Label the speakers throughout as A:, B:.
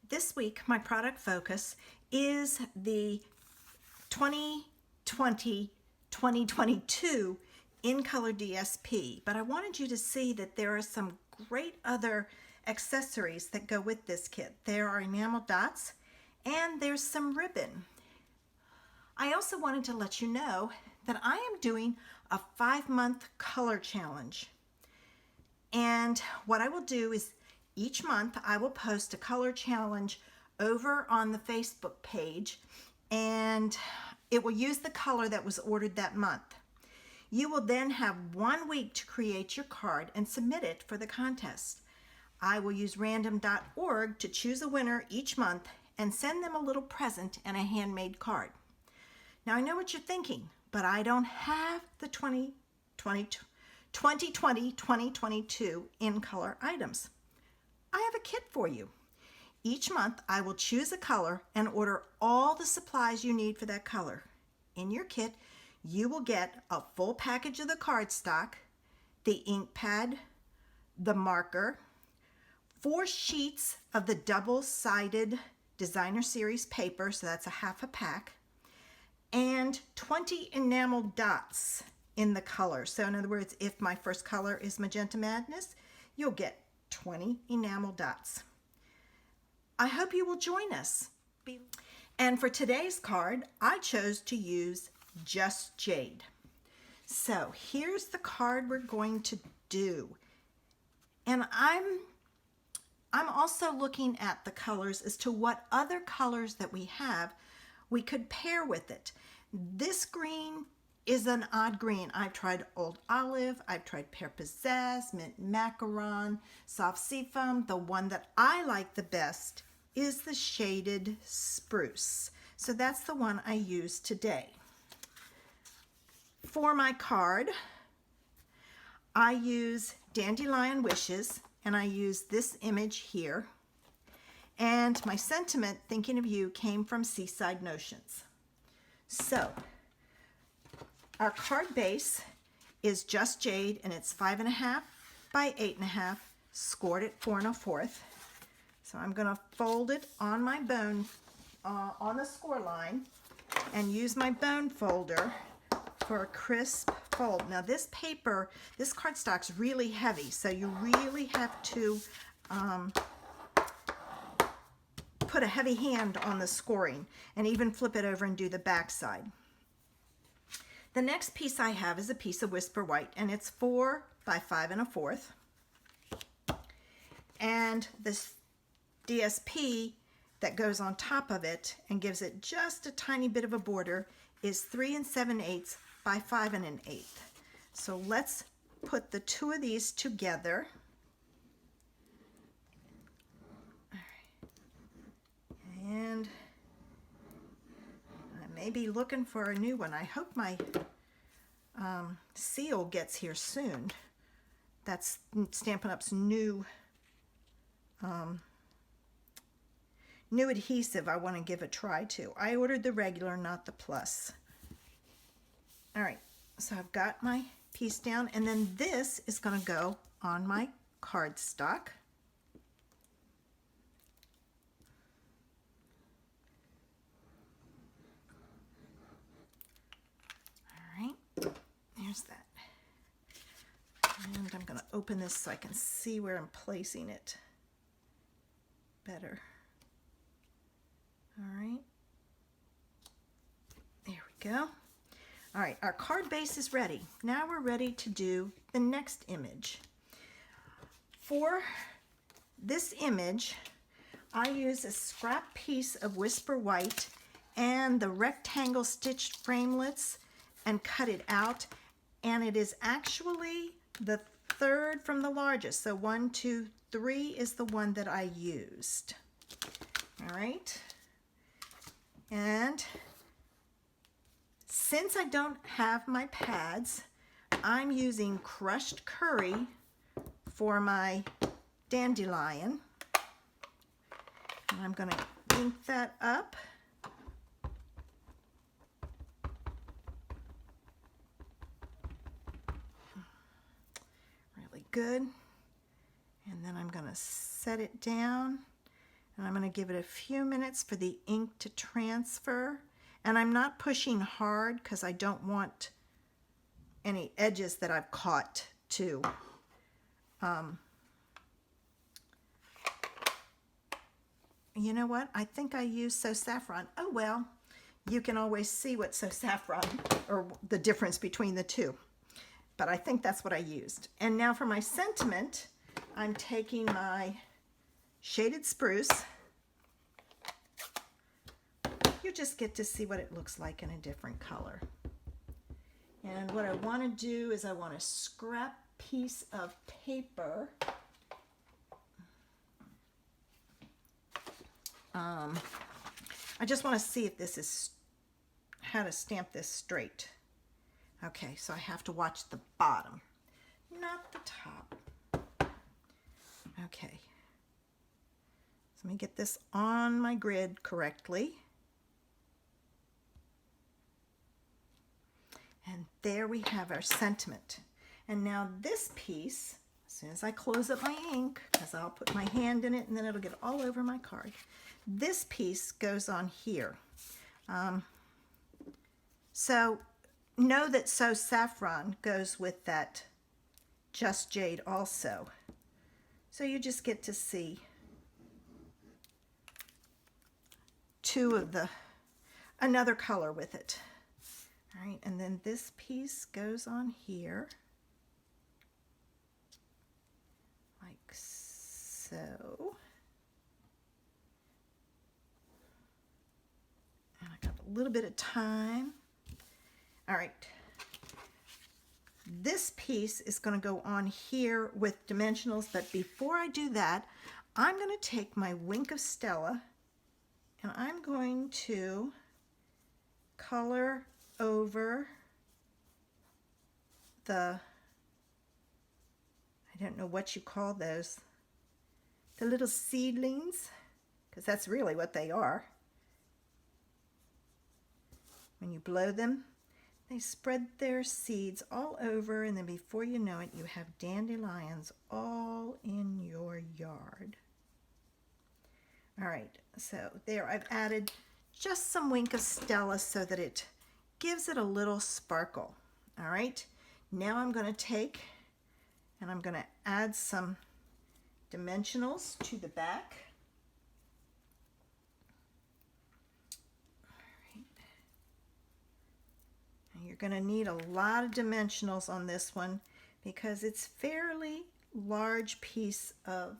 A: This week, my product focus is the 2020-2022 In Color DSP, but I wanted you to see that there are some great other accessories that go with this kit. There are enamel dots and there's some ribbon. I also wanted to let you know that I am doing a 5-month color challenge. And what I will do is each month I will post a color challenge over on the Facebook page, and it will use the color that was ordered that month. You will then have 1 week to create your card and submit it for the contest. I will use random.org to choose a winner each month and send them a little present and a handmade card. Now I know what you're thinking, but I don't have the 2020-2022 in color items. I have a kit for you. Each month I will choose a color and order all the supplies you need for that color. In your kit, you will get a full package of the cardstock, the ink pad, the marker, 4 sheets of the double-sided designer series paper, so that's a half a pack, and 20 enamel dots in the color. So in other words, if my first color is Magenta Madness, you'll get 20 enamel dots. I hope you will join us. And for today's card, I chose to use Just Jade. So here's the card we're going to do. And I'm also looking at the colors as to what other colors that we have we could pair with it. This green is an odd green. I've tried Old Olive, I've tried Pear Pizzazz, Mint Macaron, Soft Seafoam. The one that I like the best is the Shaded Spruce. So that's the one I use today. For my card, I use Dandelion Wishes, and I use this image here. And my sentiment, thinking of you, came from Seaside Notions. So, our card base is Just Jade, and it's 5.5 by 8.5, scored at 4 1/4. So I'm going to fold it on my bone, on the score line, and use my bone folder for a crisp fold. Now this paper, this cardstock's really heavy, so you really have to put a heavy hand on the scoring and even flip it over and do the back side. The next piece I have is a piece of Whisper White, and it's 4 by 5 1/4. And this DSP that goes on top of it and gives it just a tiny bit of a border is 3 7/8 by 5 1/8. So let's put the two of these together. And I may be looking for a new one. I hope my seal gets here soon. That's Stampin' Up's new adhesive I want to give a try to. I ordered the regular, not the plus. All right, so I've got my piece down, and then this is going to go on my cardstock. There's that. And I'm going to open this so I can see where I'm placing it better. All right. There we go. All right, our card base is ready. Now we're ready to do the next image. For this image, I use a scrap piece of Whisper White and the rectangle stitched framelits and cut it out. And it is actually the third from the largest. So 1, 2, 3 is the one that I used. All right. And since I don't have my pads, I'm using crushed curry for my dandelion. And I'm going to ink that up. Really good. And then I'm going to set it down. And I'm going to give it a few minutes for the ink to transfer. And I'm not pushing hard because I don't want any edges that I've caught to you know what? I think I used So Saffron. Oh well, you can always see what So Saffron, or the difference between the two. But I think that's what I used. And now for my sentiment, I'm taking my shaded spruce. You just get to see what it looks like in a different color. And what I want to do is I want a scrap piece of paper. I just want to see if this is how to stamp this straight. Okay, so I have to watch the bottom, not the top. Okay, so let me get this on my grid correctly. And there we have our sentiment. And now this piece, as soon as I close up my ink, because I'll put my hand in it and then it'll get all over my card. This piece goes on here. So know that So Saffron goes with that Just Jade also. So you just get to see another color with it. All right, and then this piece goes on here, like so. And I got a little bit of time. All right. This piece is going to go on here with dimensionals, but before I do that, I'm going to take my Wink of Stella and I'm going to color over I don't know what you call those, the little seedlings, because that's really what they are. When you blow them, they spread their seeds all over, and then before you know it, you have dandelions all in your yard. All right, so there I've added just some Wink of Stella so that it gives it a little sparkle. All right, now I'm going to take and I'm going to add some dimensionals to the back. You're going to need a lot of dimensionals on this one because it's a fairly large piece of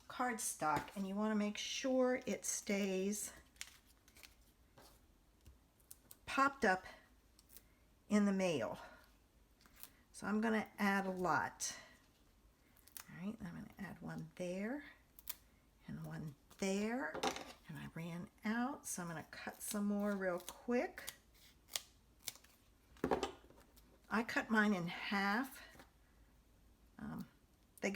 A: cardstock and you want to make sure it stays popped up in the mail. So I'm going to add a lot. All right, I'm going to add one there and one there, and I ran out, so I'm going to cut some more real quick. I cut mine in half. They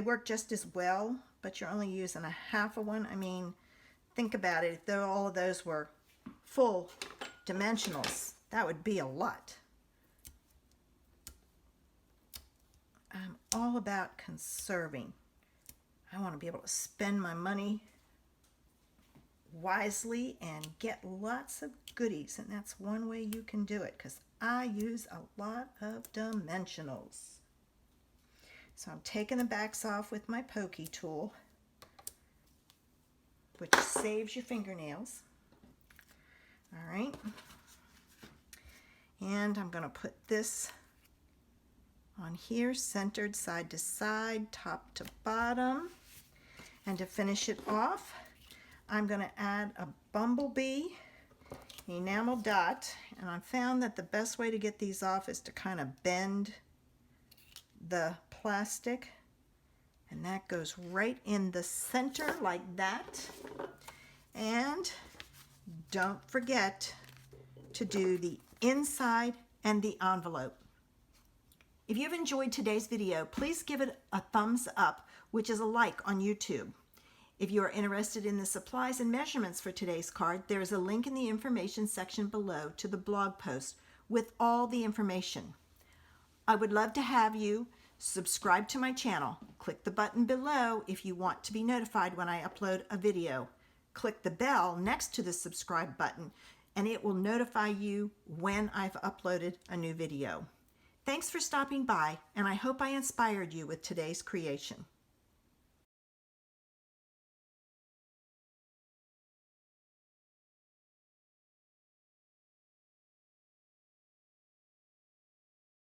A: work just as well, but you're only using a half of one. I mean, think about it. If all of those were full dimensionals, that would be a lot. I'm all about conserving. I want to be able to spend my money wisely and get lots of goodies, and that's one way you can do it because I use a lot of dimensionals. So I'm taking the backs off with my pokey tool, which saves your fingernails. All right, and I'm going to put this on here, centered side to side, top to bottom. And to finish it off, I'm going to add a bumblebee enamel dot, and I found that the best way to get these off is to kind of bend the plastic, and that goes right in the center like that. And don't forget to do the inside and the envelope. If you've enjoyed today's video, please give it a thumbs up, which is a like on YouTube. If you are interested in the supplies and measurements for today's card, there is a link in the information section below to the blog post with all the information. I would love to have you Subscribe to my channel. Click the button below if you want to be notified when I upload a video. Click the bell next to the subscribe button and it will notify you when I've uploaded a new video. Thanks for stopping by, and I hope I inspired you with today's creation.